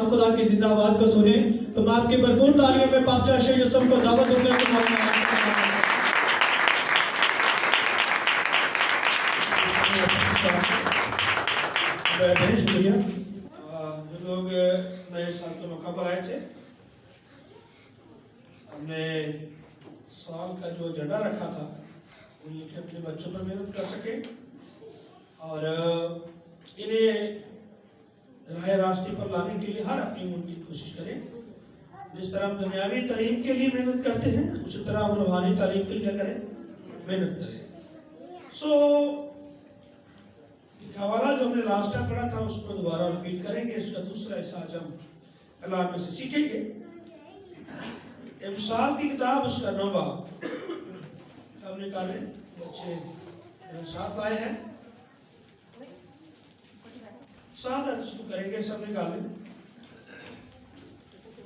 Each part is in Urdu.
کلام خدا کی زندہ آواز کو سنیں، تو میں آپ کی بھرپور تعلیم میں پاسٹر اشرف یوسف کو دعوت دوں گا کہ شکریہ جو لوگ نئے سال کے موقع پر آئے تھے، ہم نے سال کا جو ایجنڈا رکھا تھا وہ یہ کہ اپنے بچوں پر محنت کر سکیں اور انہیں راہ راستے پر لانے کے لیے ہر اپنی ممکن کوشش کریں۔ جس طرح ہم دنیاوی تعلیم کے لیے محنت کرتے ہیں، اسی طرح ہم روحانی تعلیم کے لیے کیا کریں؟ محنت کریں۔ ایک حوالہ جو ہم نے لاسٹ ٹائم پڑھا تھا اس کو دوبارہ ریپیٹ کریں گے۔ اس کا دوسرا حصہ آج ہم کلام میں سے سیکھیں گے۔ امثال کی کتاب اس کا 9 باب ہم نکالیں، بچے ساتھ آئے ہیں، ساتھ اس کو کریں گے، سب نکالیں۔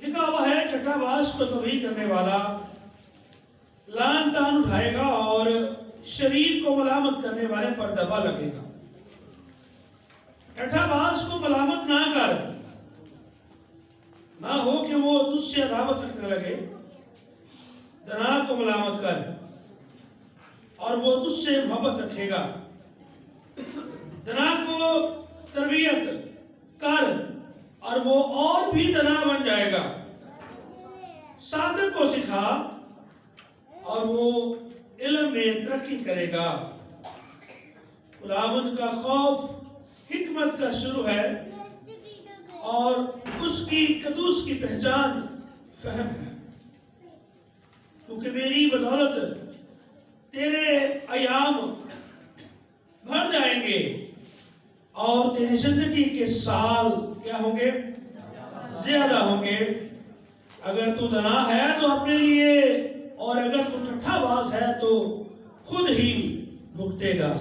لکھا ہوا ہے، چھٹا باز کو تباہی کرنے والا لعن تان اٹھائے گا اور شریر کو ملامت کرنے والے پر دبا لگے گا۔ چھٹا باز کو ملامت نہ کر، نہ ہو کہ وہ تجھ سے عداوت رکھنے لگے۔ دنا کو ملامت کر اور وہ تجھ سے محبت رکھے گا۔ دنا کو تربیت کر اور وہ اور بھی دنا بن جائے گا۔ صادق کو سکھا اور وہ علم میں ترقی کرے گا۔ خداوند کا خوف حکمت کا شروع ہے اور اس کی قدوس کی پہچان فہم ہے۔ کیونکہ میری بدولت تیرے ایام بڑھ جائیں گے اور تیری زندگی کے سال کیا ہوں گے؟ زیادہ ہوں گے۔ اگر تو دنا ہے تو اپنے لیے، اور اگر تو ٹھٹھا باز ہے تو خود ہی بھگتے گا۔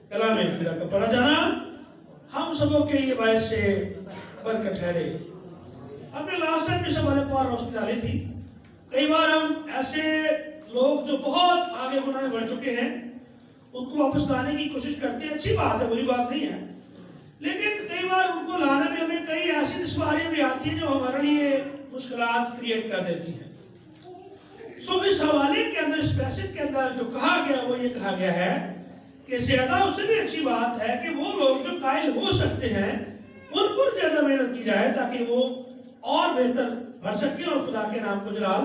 کلام خدا کا پڑھا جانا ہم سبوں کے لیے باعث سے برکت ٹھہرے۔ ہم نے لاسٹ ٹائم اس حوالے پر روشنی ڈالی تھی۔ کئی بار ہم ایسے لوگ جو بہت آگے گناہ میں بڑھ چکے ہیں ان کو واپس لانے کی کوشش کرتے ہیں۔ اچھی بات ہے، بری بات نہیں ہے، لیکن کئی بار ان کو لانے میں ہمیں کئی ایسی دشواریاں بھی آتی ہیں جو ہمارے لیے مشکلات کریٹ کر دیتی ہیں۔ اس حوالے کے اندر، اس پیسج کے اندر جو کہا گیا وہ یہ کہا گیا ہے کہ زیادہ اس سے بھی اچھی بات ہے کہ وہ لوگ جو قائل ہو سکتے ہیں ان پر زیادہ محنت کی جائے تاکہ وہ اور بہتر بڑھ سکیں اور خدا کے نام کو جلال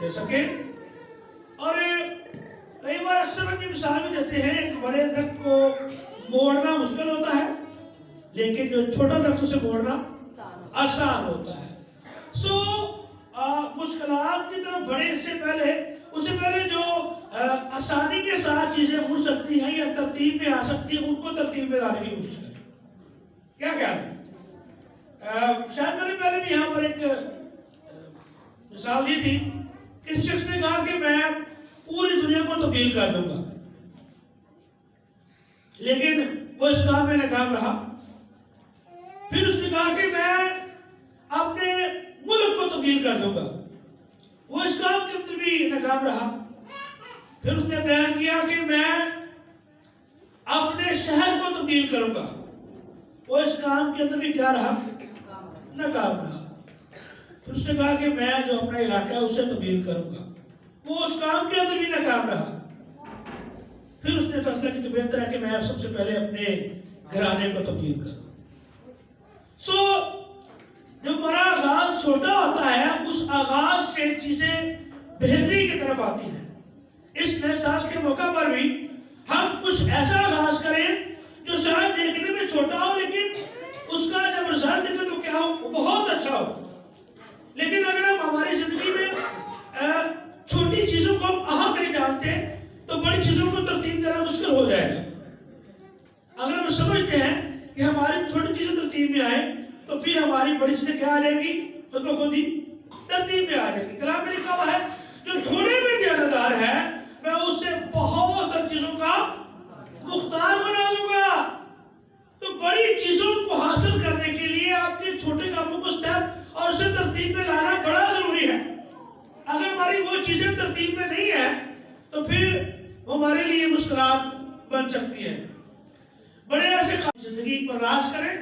دے سکیں۔ اور کئی بار اکثر ہم یہ مثال بھی دیتے ہیں، ایک بڑے درخت کو موڑنا مشکل ہوتا ہے لیکن جو چھوٹا درخت اسے موڑنا آسان ہوتا ہے۔ مشکلات کی طرف بڑھے اس سے پہلے جو آسانی کے ساتھ چیزیں اڑ سکتی ہیں یا ترتیب میں آ سکتی ہیں ان کو ترتیب میں لانے کی کوشش کریں۔ کیا خیال ہے؟ شاید میں نے پہلے بھی یہاں پر ایک مثال دی تھی۔ اس شخص نے کہا کہ میں پوری دنیا کو تبدیل کر دوں گا، لیکن وہ اس کام میں ناکام رہا۔ پھر اس نے کہا کہ میں اپنے ملک کو تبدیل کر دوں گا، وہ اس کام کے اندر بھی ناکام رہا۔ پھر اس نے بیان کیا کہ میں اپنے شہر کو تبدیل کروں گا، وہ اس کام کے اندر بھی کیا رہا؟ ناکام رہا۔ پھر اس نے کہا کہ میں جو اپنا علاقہ ہے اسے تبدیل کروں گا، وہ اس کام کے اندر بھی ناکام رہا۔ پھر اس نے فیصلہ کیا کہ بہتر ہے کہ میں سب سے پہلے اپنے گھرانے کو تبدیل کروں۔ جب ہمارا آغاز چھوٹا ہوتا ہے اس آغاز سے چیزیں بہتری کی طرف آتی ہیں۔ اس نئے سال کے موقع پر بھی ہم کچھ ایسا آغاز کریں جو شاید دیکھنے میں چھوٹا ہو لیکن اس کا جب رزلٹ نکلے تو کیا ہو؟ وہ بہت اچھا ہو۔ لیکن اگر ہم ہماری زندگی میں چھوٹی چیزوں کو ہم اہم نہیں جانتے تو بڑی چیزوں کو ترتیب کرنا مشکل ہو جائے گا۔ اگر ہم سمجھتے ہیں کہ ہماری چھوٹی چیزیں ترتیب میں آئیں تو پھر ہماری بڑی چیزیں کیا آ جائیں گی؟ خود بخود ہی ترتیب میں آ جائیں گی۔ کلام میں لکھا ہوا ہے جو تھوڑے میں دیانت دار ہے میں اس سے بہت ساری چیزوں کا مختار بنا دوں گا۔ تو بڑی چیزوں کو حاصل کرنے کے لیے آپ کے چھوٹے کاموں کو سٹیپ اور اسے ترتیب میں لانا بڑا ضروری ہے۔ اگر ہماری وہ چیزیں ترتیب میں نہیں ہیں تو پھر ہمارے لیے مشکلات بن سکتی ہیں۔ بڑے ایسے زندگی پر راز کریں،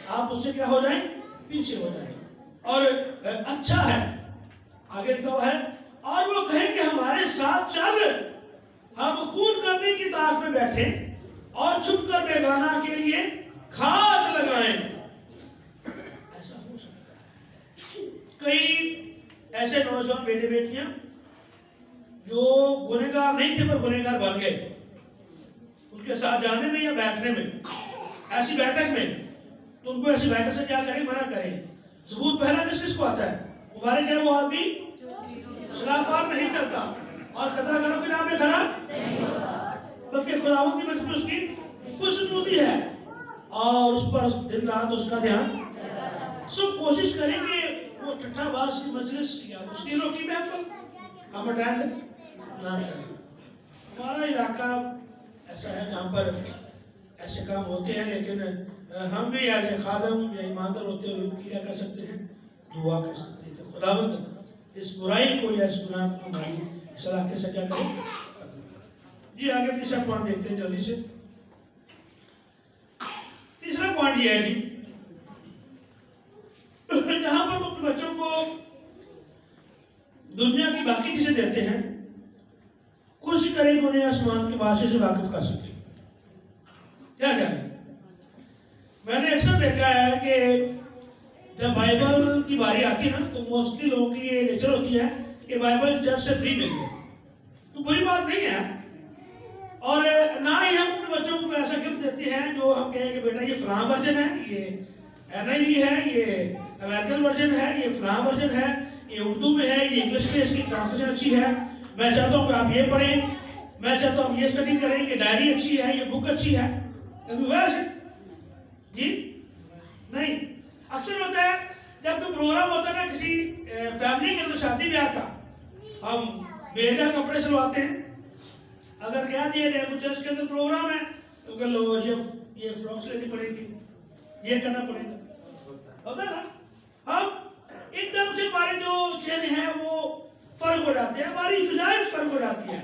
آپ اس سے کیا ہو جائیں؟ پیچھے ہو جائیں۔ اور اچھا ہے، آگے لکھا ہوا ہے، اور وہ کہیں کہ ہمارے ساتھ چل، ہم خون کرنے کی طاق میں بیٹھے اور چھپ کر بیگانہ کے لیے کھاد لگائیں۔ ایسا ہو سکتا ہے کئی ایسے نوجوان بیٹے بیٹیاں جو گنہگار نہیں تھے پر گنہگار بن گئے، ان کے ساتھ جانے میں یا بیٹھنے میں، ایسی بیٹھک میں، تو ان کو ایسی بیٹھک سے کیا کریں؟ منع کریں۔ ثبوت پہلا کس کو آتا ہے؟ مبارک ہے وہ آدمی سلاح پار نہیں کرتا اور خطرہ گروں کے نام میں کھڑا بلکہ خداوند کی مجلس میں اس کی خوشنودی ہے اور اس پر دن رات اس کا دھیان۔ سب کوشش کریں کہ وہ ٹھٹھا باز کی مجلس یا مشکلوں کی محفل ہم اٹینڈ نہ کریں۔ ہمارا علاقہ ایسا ہے جہاں پر ایسے کام ہوتے ہیں، لیکن ہم بھی ایز اے خادم یا ایماندار ہوتے ہوئے کیا کر سکتے ہیں؟ دعا کر سکتے ہیں کہ خداوند اس برائی کو یا اس گناہ کو ہماری اصلاح کے سجا کرے۔ جی آگے تیسرا پوائنٹ دیکھتے ہیں جلدی سے۔ تیسرا پوائنٹ یہ ہے جی، جہاں پر اپنے بچوں کو دنیا کی باقی چیزیں دیتے ہیں، کوشش کریں کہ انہیں آسمان کے بادشاہ سے واقف کر سکیں۔ کیا جانیں؟ میں نے اکثر دیکھا ہے کہ جب بائبل کی باری آتی ہے نا تو موسٹلی لوگوں کی یہ نیچر ہوتی ہے کہ بائبل چرچ سے فری مل گئی، تو بری بات نہیں ہے، اور نہ ہی ہم اپنے بچوں کو ایسا گفٹ دیتے ہیں جو ہم کہیں کہ بیٹا یہ فلاں ورژن ہے، یہ NIV ہے، یہ امریکن ورژن ہے، یہ فلاں ورژن ہے، یہ اردو میں ہے، یہ انگلش میں اس کی ٹرانسلیشن اچھی ہے، میں چاہتا ہوں کہ آپ یہ پڑھیں، میں چاہتا ہوں یہ اسٹڈی کریں، یہ ڈائری اچھی ہے، یہ بک اچھی ہے۔ کبھی ہوا ایسے؟ جی نہیں۔ اکثر ہوتا ہے جب کوئی پروگرام ہوتا ہے نا کسی فیملی کے اندر شادی بیاہ کا، ہم بیجا کپڑے سلواتے ہیں۔ اگر کہہ دیا جائے تو چرچ کے اندر پروگرام ہے تو کہ لو یہ فراکس لینی پڑے گی، یہ کرنا پڑے گا، ہوتا ہے نا؟ ہم ایک دم سے ہمارے جو چہرے ہیں وہ فرق ہو جاتے ہیں، ہماری فضائل فرق ہو جاتی ہے۔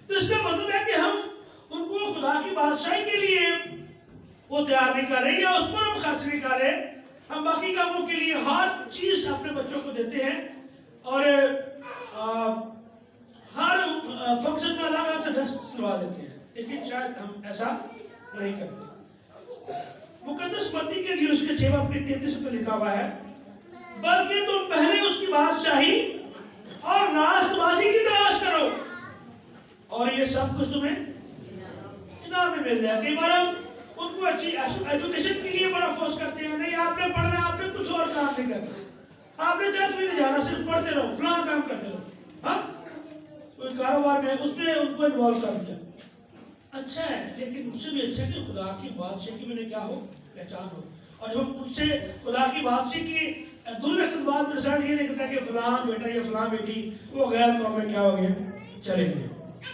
تو اس کا مطلب ہے کہ ہم ان کو خدا کی بادشاہی کے لیے وہ تیار نہیں کر رہے یا اس پر ہم خرچ نہیں کر رہے، ہم باقی کاموں کے لیے ہر چیز اپنے بچوں کو دیتے ہیں اور ہر فنکشن میں الگ الگ سے ڈریس سلوا دیتے ہیں، لیکن شاید ہم ایسا نہیں کرتے۔ مقدس متی کے لیے اس کے 6:33 میں لکھا ہوا ہے، بلکہ تم پہلے اس کی بادشاہی اور راست بازی کی تلاش کرو اور یہ سب کچھ تمہیں جناب میں مل جائے۔ کئی بار ہم ان کو اچھی ایجوکیشن کے لیے بڑا فورس کرتے ہیں، نہیں آپ نے پڑھنا، آپ نے کچھ اور کام نہیں کرنا، آپ نے چرچ میں نہیں جانا، صرف پڑھتے رہو، فلاں کام کرتے رہو، ہاں کوئی کاروبار میں اس میں ان کو انوالو کر دیا۔ اچھا ہے، لیکن اس سے بھی اچھا ہے کہ خدا کی بادشاہی کی میں نے کیا ہو، پہچان ہو، اور جب ان سے خدا کی بادشاہی کی دوسرے خطبات میں رسالت یہ نہیں کہتا کہ فلاں بیٹا یا فلاں بیٹی وہ غیر قوم میں کیا ہو گئے، چلے گئے۔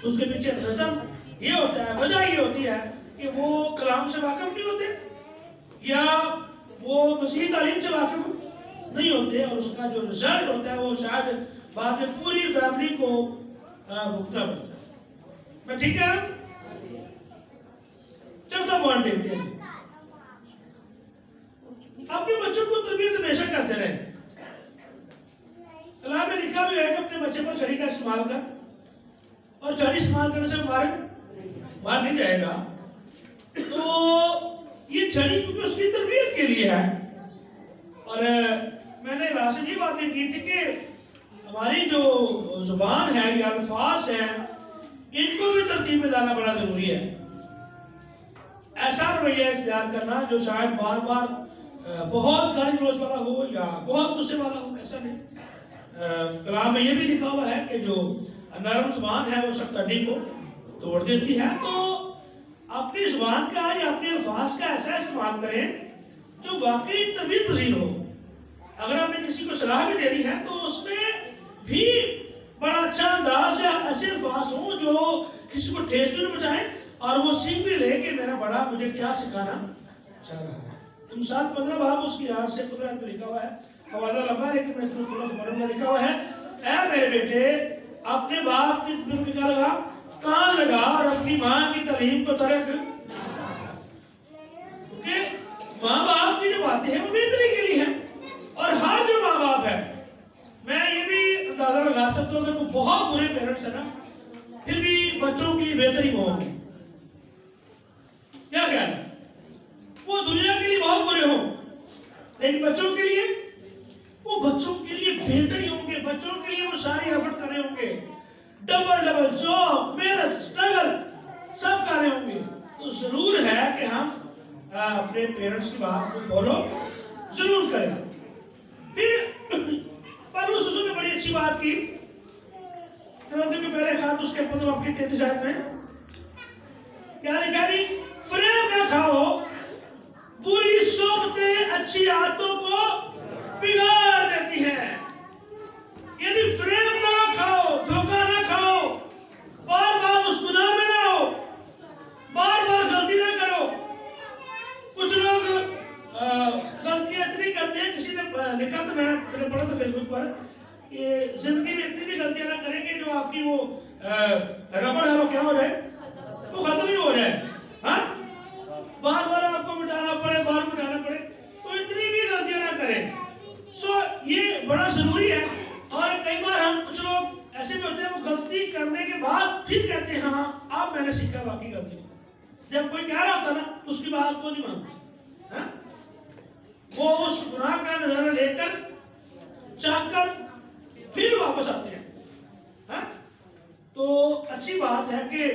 اس کے پیچھے نظم یہ ہوتا ہے، وجہ یہ ہوتی ہے کہ وہ کلام سے واقف نہیں ہوتے یا وہ مسیحی تعلیم سے واقف نہیں ہوتے، اور اس کا جو رزلٹ ہوتا ہے وہ شاید بعد میں پوری فیملی کو بھگتنا پڑتا ہے۔ میں ٹھیک ہے؟ چوتھا پوائنٹ دیکھتے ہیں، اپنے بچوں کو تربیت ہمیشہ کرتے رہے۔ کلام میں لکھا بھی ہے کہ اپنے بچے پر چھری کا استعمال کر، اور چھری استعمال کرنے سے مار نہیں جائے گا، تو یہ چھری کیونکہ اس کی تربیت کے لیے ہے۔ اور میں نے راستے یہ باتیں کی تھی کہ ہماری جو زبان ہے یا الفاظ ہیں ان کو بھی ترتیب میں لانا بڑا ضروری ہے۔ ایسا رویہ اختیار کرنا جو شاید بار بار بہت گالی گلوچ والا ہو یا بہت غصے والا ہو، ایسا نہیں۔ کلام میں یہ بھی لکھا ہوا ہے کہ جو نرم زبان ہے وہ سخت ہڈی کو توڑ دیتی ہے۔ تو اپنی زبان کا یا اپنے الفاظ کا ایسا استعمال کریں جو واقعی تربیت پذیر ہو۔ اگر آپ نے کسی کو صلاح بھی دینی ہے تو اس میں بھی بڑا اچھا انداز یا ایسے الفاظ ہوں جو کسی کو ٹھیس بھی نہ پہنچائیں اور وہ سیکھ بھی لے کہ میرا بڑا مجھے کیا سکھانا چاہ رہا ہے۔ مثال 15 باب اس کی 8 سے 15 میں لکھا ہوا ہے، حوالہ لمبا ہے لیکن میں اس میں لکھا ہوا ہے، اے میرے بیٹے اپنے باپ کی دل کی کیا لگا، کان لگا، اور اپنی ماں کی تعلیم کو ترک، کیونکہ ماں باپ کی جو باتیں ہیں وہ بہتری کے لیے ہیں، اور ہر جو ماں باپ بہت برے پیرنٹس ہیں نا پھر بھی بچوں کی بہتری وہ ہوگی. کیا خیال ہے؟ وہ دنیا کے لیے بہت برے ہوں لیکن بچوں کے لیے وہ بچوں کے لیے بہتری ہوں گے. بچوں کے لیے وہ ساری ایفرٹ کر رہے ہوں گے, ڈبل جاب محنت اسٹرگل سب کر رہے ہوں گے. تو ضرور ہے کہ ہم اپنے پیرنٹس کی بات کو فالو ضرور کریں. پھر پالوس رسول نے بڑی اچھی بات کی. تیموتھی کے پہلے خط اس کے 33 آیت میں کیا لکھا ہے؟ فریب نہ کھاؤ, بری صحبتیں اچھی عادتوں کو بگاڑ دیتی ہیں. یعنی فریب نہ کھاؤ, دھوکہ نہ کھاؤ, بار بار اس گناہ میں نہ ہو, بار بار غلطی نہ کرو. کچھ لوگ غلطیاں اتنی کرتے ہیں, کسی نے لکھا تو میں نے پڑھا تھا فیس بک پر کہ زندگی میں اتنی بھی غلطیاں نہ کریں گے جو آپ کی وہ ربڑ ہے وہ کیا ہو جائے, وہ ختم ہی ہو جائے. ہاں, بار بار آپ کو مٹانا پڑے, بار مٹانا پڑے, تو اتنی بھی غلطیاں نہ کریں. سو یہ بڑا ضروری ہے. اور کئی بار ہم کچھ لوگ ایسے بھی ہوتے ہیں وہ غلطی کرنے کے بعد پھر کہتے ہیں ہاں اب میں نے سیکھا واقعی غلطی. جب کوئی کہہ رہا ہوتا نا اس کی بات کو نہیں مانتے, وہ اس گناہ کا نظارہ لے کر چاہ کر پھر واپس آتے ہیں. تو اچھی بات ہے کہ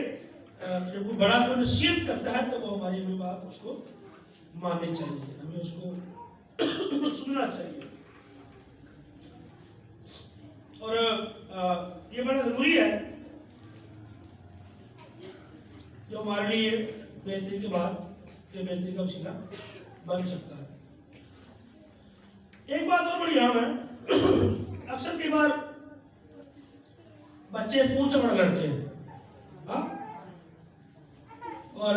جب کوئی بڑا کوئی نصیحت کرتا ہے تو وہ ہماری بھی بات اس کو ماننی چاہیے, ہمیں اس کو سننا چاہیے. اور یہ بڑا ضروری ہے جو ہمارے لیے بہتری کے بعد یہ بہتری کا وسیلہ بن سکتا ہے. ایک بات اور بڑی اہم ہے, اکثر کئی بار بچے فون سے بڑا لڑتے ہیں. اور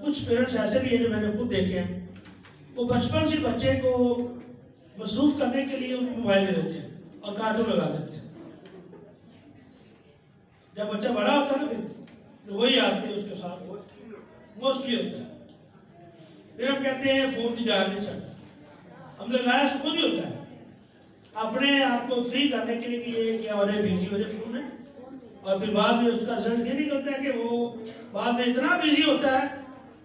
کچھ پیرنٹس ایسے بھی ہیں جو میں نے خود دیکھے ہیں, وہ بچپن سے بچے کو مصروف کرنے کے لیے ان کو موبائل دے دیتے ہیں اور کارٹون لگا دیتے ہیں. جب بچہ بڑا ہوتا ہے نا پھر وہی آتے ہیں اس کے ساتھ موسٹلی ہوتا ہے. پھر ہم کہتے ہیں فون کی جان نہیں چڑھتا. ہم لگایا سو خود ہی ہوتا ہے اپنے آپ کو فری کرنے کے لیے کہ یہ کیا ہو رہا ہے, بزی ہو رہے فون میں. اور پھر بعد میں اس کا رزلٹ یہ نکلتا ہے کہ وہ بعد میں اتنا بزی ہوتا ہے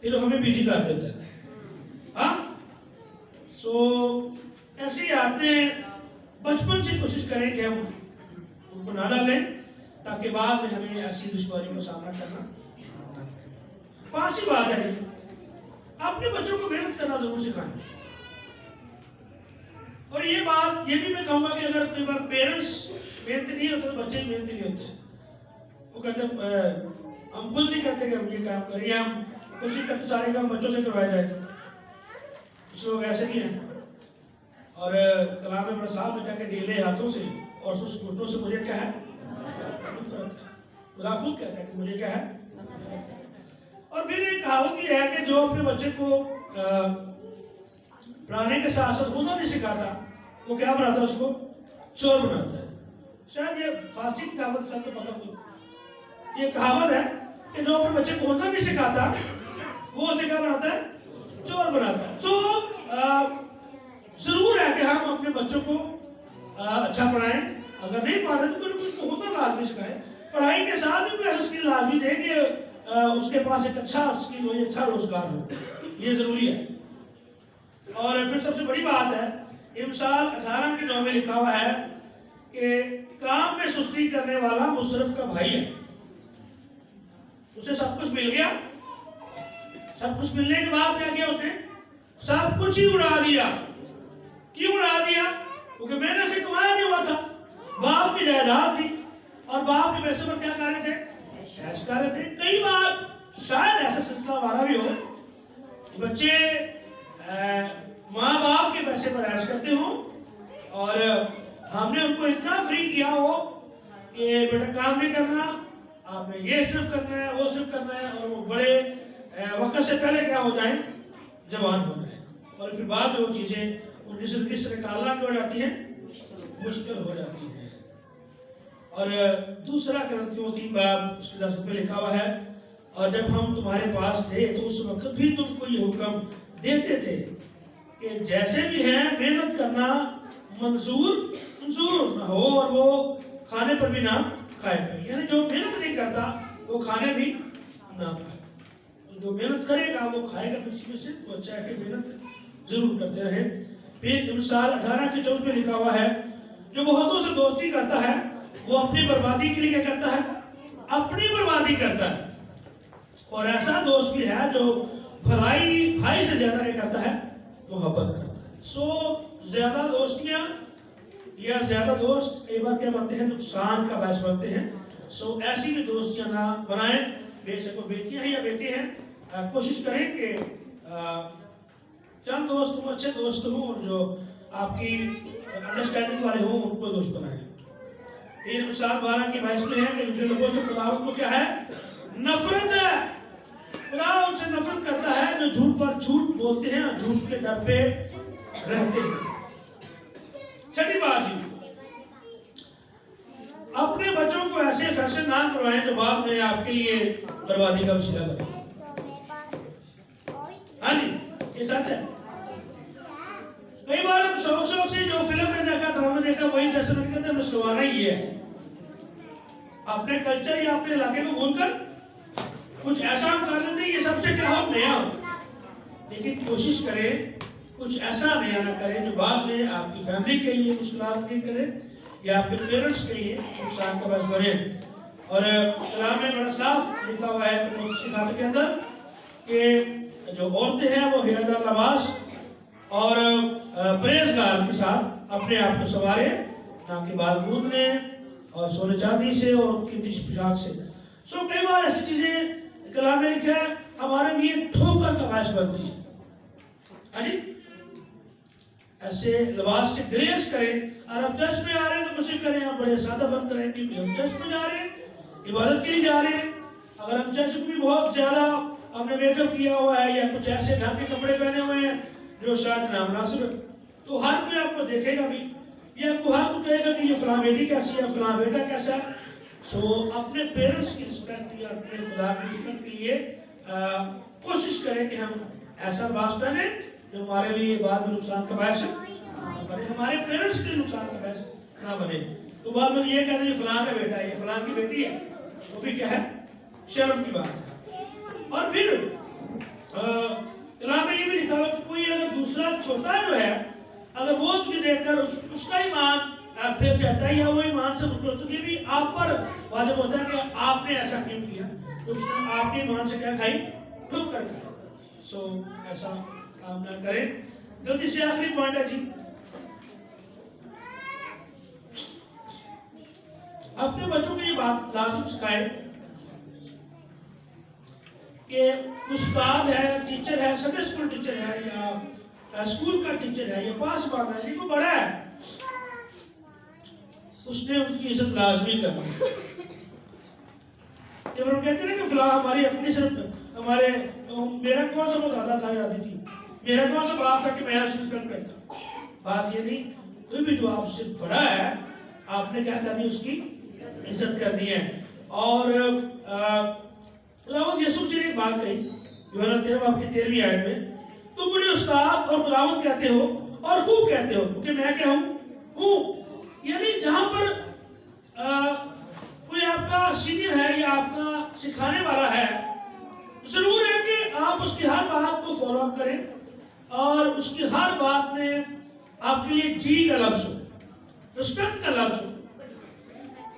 پھر ہمیں بزی کر دیتا ہے. ہاں, سو ایسی عادتیں بچپن سے کوشش کریں کہ ہم ان کو نہ ڈالیں تاکہ بعد میں ہمیں ایسی دشواری کا سامنا کرنا. 5ویں بات ہے اپنے بچوں کو محنت کرنا ضرور سکھائیں. اور یہ بات یہ بھی میں کہوں گا کہ اگر کئی بار پیرنٹس محنت نہیں ہوتے تو بچے محنت نہیں ہوتے. وہ کہتے ہم خود نہیں کہتے کہ ہم یہ کام کریں, ہم کوشش کرتے سارے کام بچوں سے کروائے جائے. کچھ لوگ ایسے نہیں ہیں. اور کلام میں بڑا صاف لکھا کہ ڈھیلے ہاتھوں سے اور سست گھٹنوں سے مجھے کیا ہے نفرت ہے. خدا خود کہتا ہے کہ مجھے کیا ہے. اور پھر ایک کہاوت یہ ہے کہ جو اپنے بچے کو پڑھانے کے ساتھ ساتھ خدا نہیں سکھاتا وہ کیا بناتا ہے, اس کو چور بناتا ہے. شاید یہ فارسی کی کہاوت سب کو پتہ ہو. یہ کہاوت ہے کہ جو اپنے بچے کو ہونا نہیں سکھاتا وہ اسے کیا بناتا ہے, چور بناتا ہے. تو ضرور ہے کہ ہم اپنے بچوں کو اچھا پڑھائیں. اگر نہیں پڑھ رہے تو پھر کو ہونا لازمی سکھائیں. پڑھائی کے ساتھ بھی ایسا اسکل لازمی دیں کہ اس کے پاس ایک اچھا اسکل ہو, اچھا روزگار ہو. یہ ضروری ہے. اور پھر سب سے بڑی بات ہے امثال 18 کے 9 میں لکھا ہوا ہے کہ کام میں سستی کرنے والا مصرف کا بھائی ہے. اسے سب کچھ مل گیا, سب کچھ ملنے کے بعد کیا کیا اس نے, سب کچھ ہی اڑا دیا. کیوں اڑا دیا؟ کیونکہ محنت سے کمایا نہیں ہوا تھا. باپ کی جائیداد تھی اور باپ کے پیسے پر کیا کر رہے تھے, عیش کر رہے تھے. کئی بار شاید ایسا سلسلہ ہمارا بھی ہو کہ بچے ماں باپ کے پیسے پر عیش کرتے ہوں اور ہم نے ان کو اتنا فری کیا ہو کہ بیٹا کام نہیں کرنا, آپ نے یہ صرف کرنا ہے وہ صرف کرنا ہے, اور وہ بڑے وقت سے پہلے کیا ہو جائیں, جوان ہو جائیں. اور پھر بعد میں وہ چیزیں ان کی زندگی سے نکالنا کیا ہو جاتی ہیں, مشکل ہو جاتی ہیں. اور دوسرا کرنتھیوں 3 باب اس کے 10 میں لکھا ہوا ہے, اور جب ہم تمہارے پاس تھے تو اس وقت بھی تم کو یہ حکم دیتے تھے کہ جیسے بھی ہیں محنت کرنا منظور نہ ہو اور وہ کھانے پر بھی نہ کھائے گا. یعنی جو محنت نہیں کرتا وہ کھانے بھی نہ کھائے. جو محنت کرے گا وہ کھائے گا کسی میں سے. تو اچھا ہے کہ محنت ضرور کرتے رہیں. پھر مثال 18:14 میں لکھا ہوا ہے جو بہتوں سے دوستی کرتا ہے وہ اپنی بربادی کے لیے کیا کرتا ہے؟ اپنی بربادی کرتا ہے. اور ایسا دوست بھی ہے جو بھائی سے زیادہ کیا کرتا ہے؟ محبت کرتا ہے. سو زیادہ دوستیاں یا زیادہ دوست کئی بار کیا بنتے ہیں؟ نقصان کا باعث بنتے ہیں. سو ایسی بھی دوستیاں نہ بنائیں. بے شک وہ بیٹیاں ہیں یا بیٹے ہیں کوشش کریں کہ چند دوست ہوں اچھے دوست ہوں اور جو آپ کی انڈرسٹینڈنگ والے ہوں ان کو دوست بنائیں. یہ مثال 12:22 میں ہے کہ جو لوگوں سے خداوند کو کیا ہے؟ نفرت ہے. خدا ان سے نفرت کرتا ہے جو جھوٹ پر جھوٹ بولتے ہیں اور جھوٹ کے ڈر پہ رہتے ہیں. چھٹی بات جی اپنے بچوں کو ایسے فیصلے نہ کروائیں جو بعد میں آپ کے لیے بربادی کا وسیلہ بنے. ہاں جی یہ سچ ہے. کئی بار ہم شوق سے جو فلم میں دیکھا ڈرامہ دیکھا وہی تصور کرتے ہیں مسلمانہ یہ ہے. اپنے کلچر یا اپنے علاقے کو بھول کر کچھ ایسا ہم کر لیتے ہیں یہ سب سے کیا ہو نیا ہو. لیکن کوشش کریں کچھ ایسا نیا نہ کریں جو بعد میں آپ کی فیملی کے لیے مشکلات نہیں کرے یا آپ کے پیرنٹس کے لیے نقصان کا باعث بنے. اور کلام میں بڑا صاف لکھا ہوا ہے اس کی بات کے اندر کہ جو عورتیں ہیں وہ ہیرا لباس اور پرہیزگار کے ساتھ اپنے آپ کو سنوارے نہ کہ بال گوندنے اور سونے چاندی سے اور قیمتی پوشاک سے. سو کئی بار ایسی چیزیں کلام میں لکھا ہے ہمارے لیے دھوکہ کا باعث بنتی ہے. ایسے لباس سے گریز کریں. اور اب چرچ میں آ رہے ہیں تو کوشش کریں ہم بڑے سادہ بند کریں کیونکہ ہم چرچ میں جا رہے ہیں عبادت کے لیے جا رہے ہیں. اگر ہم چرچ میں بھی بہت زیادہ ہم نے میک اپ کیا ہوا ہے یا کچھ ایسے ڈھنگ کے کپڑے پہنے ہوئے ہیں جو شاید نامناسب ہے تو ہر کوئی آپ کو دیکھے گا بھی یا ہر کوئی کہے گا کہ یہ فلاں بیٹی کیسی ہے فلاں بیٹا کیسا ہے. سو اپنے پیرنٹس کی رسپیکٹ یا اپنے خدا کی رسپیکٹ کے لیے کوشش کریں کہ ہم ایسا لباس پہنیں جو ہمارے لیے بعد میں نقصان کا باعث ہے ہمارے پیرنٹس کے نقصان کا باعث نہ بنے. تو بعد میں یہ کہتے ہیں فلاں کا بیٹا ہے یہ فلاں کی بیٹی ہے وہ بھی کیا ہے؟ شرم کی بات ہے. اور پھر کلام میں یہ بھی لکھا ہوا کہ کوئی اگر دوسرا چھوٹا جو ہے اگر وہ تجھے دیکھ کر اس کا ایمان پھر جاتا ہے یا وہ ایمان سے مطلب تو یہ بھی آپ پر واجب ہوتا ہے کہ آپ نے ایسا کیوں کیا تو اس نے آپ کے ایمان سے کیا کھائی؟ ٹھک کر کھائی. سو ایسا کام نہ کریں. جلدی سے آخری پوائنٹ ہے جی اپنے بچوں کو یہ بات لازم سکھائے کہ استاد ہے ٹیچر ہے سنڈے اسکول ٹیچر ہے یا اسکول کا ٹیچر ہے یا پاس باغ ہے کو بڑا ہے اس نے ان کی عزت لازمی کرنی. جب ہم کہتے ہیں کہ فلاں ہماری اپنی صرف ہمارے میرا کون سا بتاتا تھا یادی تھی میرا کون سا باپ تھا کہ میں اس رسپیکٹ کرتا. بات یہ نہیں کوئی بھی جو آپ سے بڑا ہے آپ نے کیا کرنی اس کی عزت کرنی ہے. اور خداوند یسوع سے ایک بات کہی یوحنا 13:13 آیت میں تم مجھے استاد اور خداوند کہتے ہو اور خوب کہتے ہو کیونکہ میں کیا ہوں. یعنی جہاں پر کوئی آپ کا سینئر ہے یا آپ کا سکھانے والا ہے ضرور ہے کہ آپ اس کی ہر بات کو فالو اپ کریں اور اس کی ہر بات میں آپ کے لیے جی کا لفظ ہو رسپیکٹ کا لفظ ہو.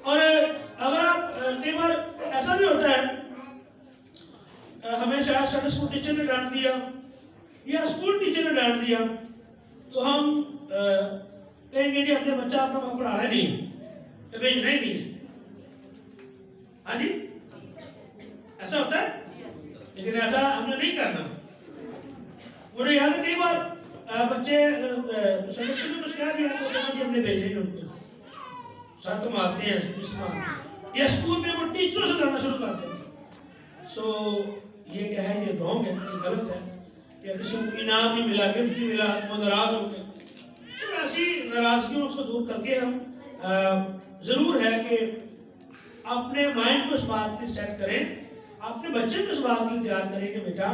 اور اگر آپ کئی بار ایسا بھی ہوتا ہے ہمیں شاید سنڈے اسکول ٹیچر نے ڈانٹ دیا یا اسکول ٹیچر نے ڈانٹ دیا تو ہم کہیں گے جی اپنے بچہ اپنا وہاں پڑھانا نہیں ہے بھیجنا ہی نہیں ہے. ہاں جی ایسا ہوتا ہے لیکن ایسا ہم نے نہیں کرنا. مجھے یاد ہے کئی بار بچے سنڈے اسکول میں کچھ کہہ دیا تو ہم نے بھیجنا ہی ان کو ساتھ تو مارتے ہیں یا اسکول میں وہ ٹیچروں سے لڑنا شروع کرتے ہیں. سو یہ کیا ہے یہ رانگ ہے یہ غلط ہے یا کسی کو انعام نہیں ملا گفٹ نہیں ملا وہ ناراض ہو گئے. ایسی ناراضگیوں اس کو دور کر کے ہم ضرور ہے کہ اپنے مائنڈ کو اس بات کی سیٹ کریں اپنے بچے کو اس بات کی تیار کریں کہ بیٹا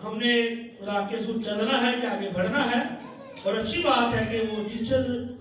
ہم نے خدا کے حضور چلنا ہے کہ آگے بڑھنا ہے. اور اچھی بات ہے کہ وہ ٹیچر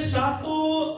7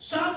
7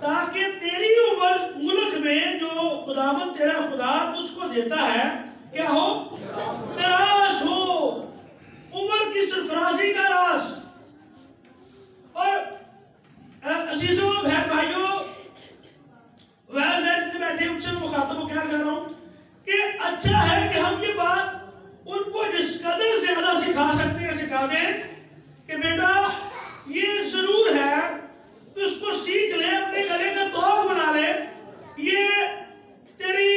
تاکہ تیری عمر ملک میں جو خداوند تیرا خدا تجھ کو دیتا ہے کیا ہو؟ تراش ہو، عمر کی سرفرازی کا راز۔ اور عزیزوں، بہن بھائیوں، والدین سے بیٹھے ان سے مخاطب کیا کر رہا ہوں کہ اچھا ہے کہ ہم یہ بات ان کو جس قدر زیادہ سکھا سکتے ہیں سکھا دیں کہ بیٹا یہ ضرور ہے کہ اس کو سیکھ لے، اپنے گلے کا توق بنا لے، یہ تیرے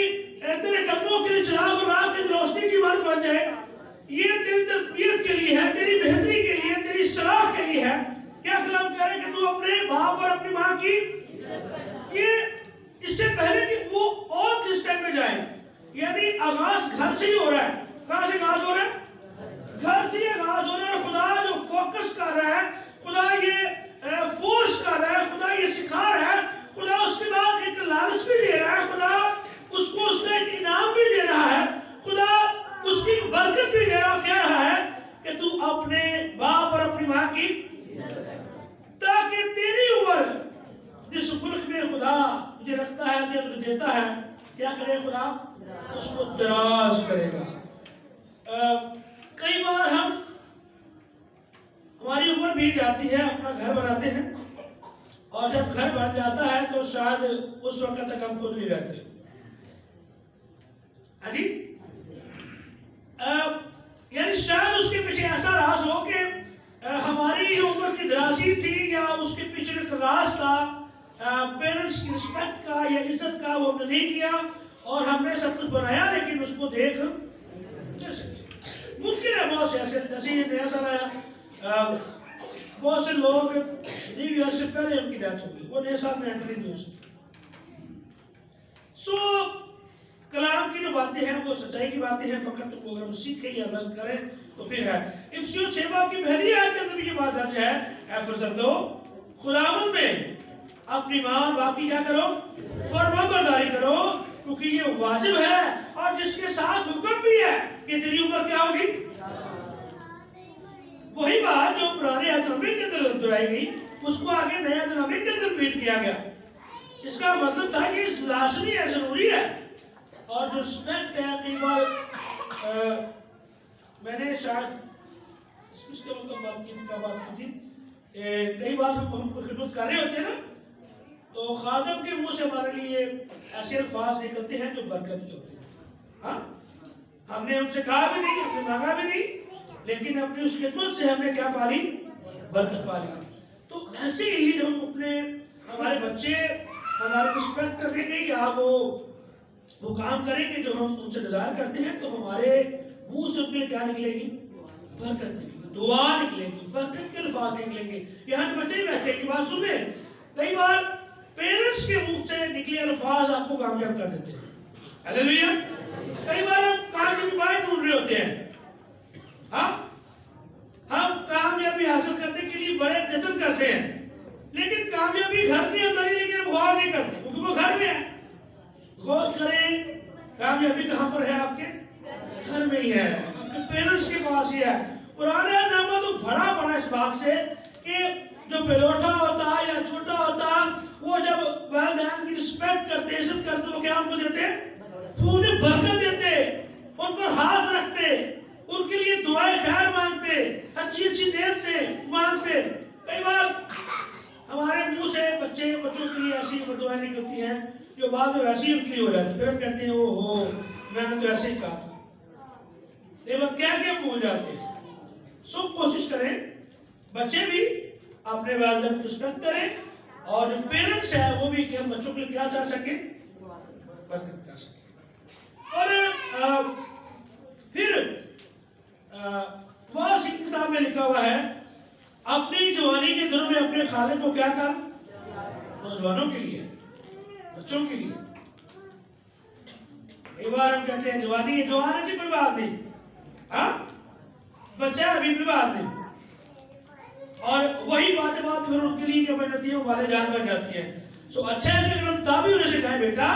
قدموں کے لیے چراغ اور راہ کی روشنی کی بات بن جائے، یہ تیری تربیت کے لیے ہے، تیری بہتری کے لیے، تیری صلاح کے لیے ہے۔ کیا کلام کہہ رہے کہ تو اپنے باپ اور اپنی ماں کی، یہ اس سے پہلے کہ وہ اور کس سٹیپ میں جائیں، یعنی آغاز گھر سے ہی ہو رہا ہے۔ کہاں سے آغاز ہو رہا ہے؟ گھر سے ہی آغاز ہو رہا ہے۔ خدا جو فوکس کر رہا ہے، خدا یہ فورس کر رہا ہے، خدا یہ سکھا رہا ہے، خدا اس کے بعد ایک لالچ بھی دے رہا ہے، خدا اس کو اس کا ایک انعام بھی دے رہا ہے، خدا اس کی برکت بھی دے رہا، کہہ رہا ہے کہ تو اپنے باپ اور اپنی ماں کی، تاکہ تیری عمر جس ملک میں خدا مجھے رکھتا ہے، مجھے دیتا ہے، کیا کرے خدا؟ اس کو دراز کرے گا۔ کئی بار ہماری عمر بھی جاتی ہے، اپنا گھر بناتے ہیں، اور جب گھر بن جاتا ہے تو شاید اس وقت تک ہم خود نہیں رہتے۔ ہاں جی، یعنی شاید اس کے پیچھے ایسا راز ہو کہ ہماری عمر کی درازی تھی، یا اس کے پیچھے ایک راز تھا پیرنٹس کی رسپیکٹ کا یا عزت کا، وہ ہم نے نہیں کیا، اور ہم نے سب کچھ بنایا لیکن اس کو دیکھ نہیں سکے۔ ممکن ہے بہت سے ایسے، جیسے یہ نیا سال آیا، بہت سے لوگ نیو ایئر سے پہلے ان کی ڈیتھ ہوگی، وہ نئے سال میں انٹری نہیں ہو سکتی۔ سو کلام کی جو باتیں ہیں وہ سچائی کی باتیں ہیں، فقط اگر ہم سیکھیں یا لرن کریں تو پھر ہے۔ افسیوں 6 باب کی پہلی آیت کے اندر بھی یہ بات درج ہے، اے فرزندو خداوند میں اپنی ماں اور باپ کی کیا کرو؟ فرما برداری کرو، کیونکہ یہ واجب ہے، اور جس کے ساتھ حکم بھی ہے کہ تیری عمر کیا ہوگی۔ وہی بات جو پرانے عہد نامے کے اندر دہرائی گئی، اس کو آگے نئے عہد نامے کے اندر ریپیٹ کیا گیا۔ اس کا مطلب تھا کہ لازمی ہے، ضروری ہے۔ اور جو رسپیکٹ ہے، کئی بار میں نے شاید اس کے مطلب بات کی تھی، کئی بار ہم خدمت کر رہے ہوتے ہیں نا، تو خادم کے منہ سے ہمارے لیے ایسے الفاظ نکلتے ہیں جو برکت کے ہوتے ہیں۔ ہاں، ہم نے ان سے کہا بھی نہیں، ہم نے مانگا بھی نہیں، لیکن اپنی اس خدمت سے ہم نے کیا پالی؟ برکت پالی۔ تو ایسے ہی جب ہم ہمارے بچے ہمارے رسپیکٹ کریں گے یا وہ کام کریں گے جو ہم ان سے ڈیزائر کرتے ہیں، تو ہمارے منہ سے ان کے کیا نکلے گی؟ برکت نکلے گی، دعا نکلے گی، برکت کے الفاظ نکلیں گے۔ یہاں کے بچے ہی بیٹھے کی بات سنیں، کئی بار پیرنٹس کے منہ سے نکلے الفاظ آپ کو کامیاب کر دیتے ہیں۔ ہلیلویا! کئی بار ہم کامیابی ڈھونڈ رہے ہوتے ہیں، ہم کامیابی حاصل کرنے کے لیے بڑے جتن کرتے ہیں، لیکن کامیابی گھر کے اندر ہی، لیکن ہم غور نہیں کرتے کیونکہ وہ گھر میں ہے۔ غور کریں، کامیابی کہاں پر ہے؟ آپ کے گھر میں ہی ہے، آپ کے پیرنٹس کے پاس ہی ہے۔ پرانا نامہ تو بھرا پڑا اس بات سے کہ جو بلوٹا ہوتا یا چھوٹا ہوتا، وہ جب والدین کی رسپیکٹ کرتے، عزت کرتے، وہ کیا ان کو دیتے؟ انہیں برکت دیتے، ان پر ہاتھ رکھتے، ان کے لیے دعائیں خیر مانگتے، اچھی اچھی نیتیں مانگتے۔ کئی بار ہمارے منہ سے بچوں کے لیے ایسی دعائیں نکلتی ہیں جو بعد میں ویسی ہی انکلی ہو جاتی، پھر ہم کہتے ہیں اوہو میں نے تو ایسے ہی کہا تھا، لیکن کیا کہ ہم بھول جاتے ہیں۔ سب کوشش کریں بچے بھی اپنے والدین کو رسپیکٹ کریں، اور جو پیرنٹس ہیں وہ بھی کہ ہم بچوں کے لیے کیا چاہ سکیں؟ برکت کر سکیں۔ اور پھر واس کی کتاب میں لکھا ہوا ہے، اپنی جوانی کے دنوں میں اپنے خالق کو کیا کر؟ نوجوانوں کے لیے، بچوں کے لیے۔ ایک بار ہم کہتے ہیں جوانی ہے، جوان ہے جی کوئی بات نہیں، ہاں بچہ ابھی بھی بات نہیں، اور وہی بات پھر ان کے لیے کیا بن جاتی ہے؟ والے جان بن جاتی ہے۔ سو اچھا ہے کہ اگر ہم تابع انہیں سکھائیں، بیٹا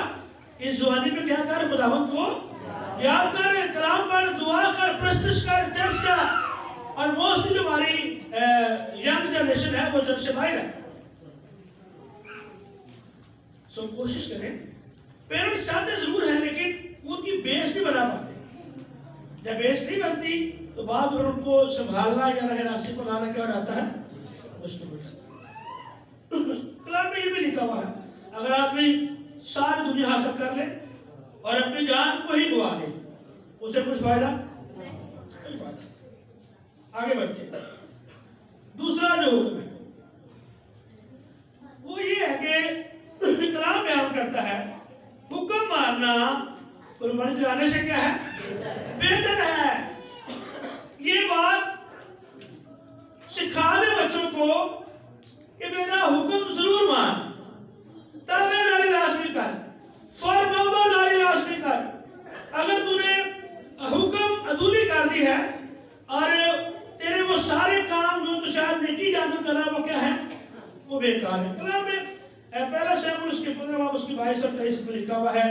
اس جوانی میں کیا کر؟ خداوند کو یاد کر، کلام پڑھ، دعا کر، پرستش کر، چرچ کا۔ اور موسٹلی جو ہماری ینگ جنریشن ہے وہ چرچ سے باہر ہے، سو کوشش کریں. پیرنٹس چاہتے ضرور ہیں لیکن ان کی بیس نہیں بنا پاتے. جب بیس نہیں بنتی تو بعد میں ان کو سنبھالنا یا رہ راستے پر لانا کیا ہو جاتا ہے؟ مشکل ہو جاتا ہے. کلام میں یہ بھی لکھا ہوا ہے اگر آدمی ساری دنیا حاصل کر لے اور اپنی جان کو ہی گوا دے اسے کچھ فائدہ نہیں. آگے بڑھتے ہیں. دوسرا جو حکم ہے وہ یہ ہے کہ کلام بیان کرتا ہے حکم ماننا قربانی چڑھانے سے کیا ہے؟ بہتر ہے. یہ بات سکھا دے بچوں کو کہ بیٹا حکم ضرور مان، تابع داری لازمی کر، فرمانبرداری لازمی کر. اگر تو نے حکم ادھوری کر دی ہے اور تیرے وہ سارے کام جو تو شاید نیکی جانب کر رہا وہ کیا ہے؟ وہ بیکار ہے. کلام میں پہلا شیمول اس کے 15 باب اس کی 22 اور 23 میں لکھا ہوا ہے.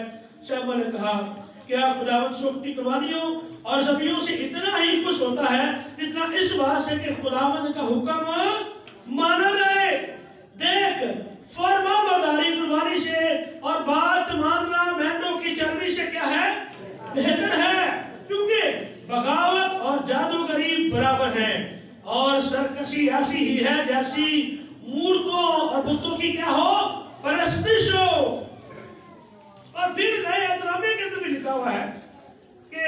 شیمول نے کہا کیا خداوند سوکھتی قربانیوں اور ذبیحوں سے اتنا ہی خوش ہوتا ہے جتنا اس بات سے کہ خداوند کا حکم مانا جائے. دیکھ فرمانبرداری قربانی سے اور بات ماننا مینڈوں کی چربی سے کیا ہے؟ بہتر ہے. کیونکہ بغاوت اور جادوگری برابر ہیں اور سرکشی ایسی ہی ہے جیسی مورتوں اور بتوں کی کیا ہو؟ پرستش ہو. اور پھر نئے احترامے کے اندر بھی لکھا ہوا ہے کہ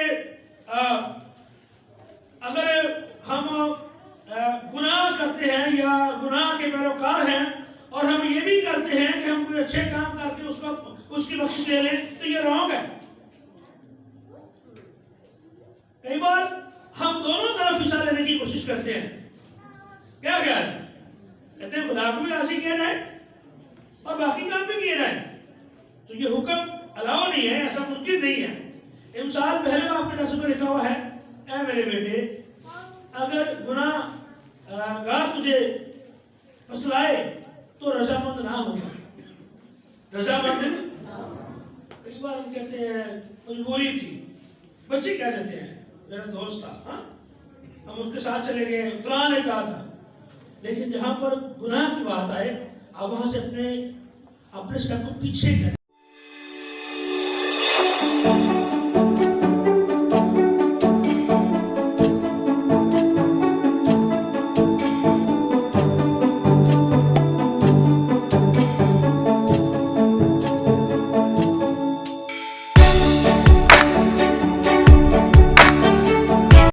اگر ہم گناہ کرتے ہیں یا گناہ کے پیروکار ہیں اور ہم یہ بھی کرتے ہیں کہ ہم کوئی اچھے کام کر کے اس وقت اس کی بخشش لے لیں تو یہ رانگ ہے. کئی بار ہم دونوں طرف حصہ لینے کی کوشش کرتے ہیں. کیا خیال ہے؟ کہتے ہیں خدا کو بھی راضی کیا جائے اور باقی کام بھی کیے جائیں. تو یہ حکم الاؤ نہیں ہے، ایسا ممکن نہیں ہے. مثال پہلے باب کے 10 میں لکھا ہوا ہے اے میرے بیٹے اگر گناہ گار تجھے پھسلائے تو رضامند نہ ہوگا. رضامند کئی بار ہم کہتے ہیں مجبوری تھی. بچے کیا کہتے ہیں میرا دوست تھا، ہم اس کے ساتھ چلے گئے، فلاں نے کہا تھا. لیکن جہاں پر گناہ کی بات آئے آپ وہاں سے اپنے اسٹیپ کو پیچھے کریں.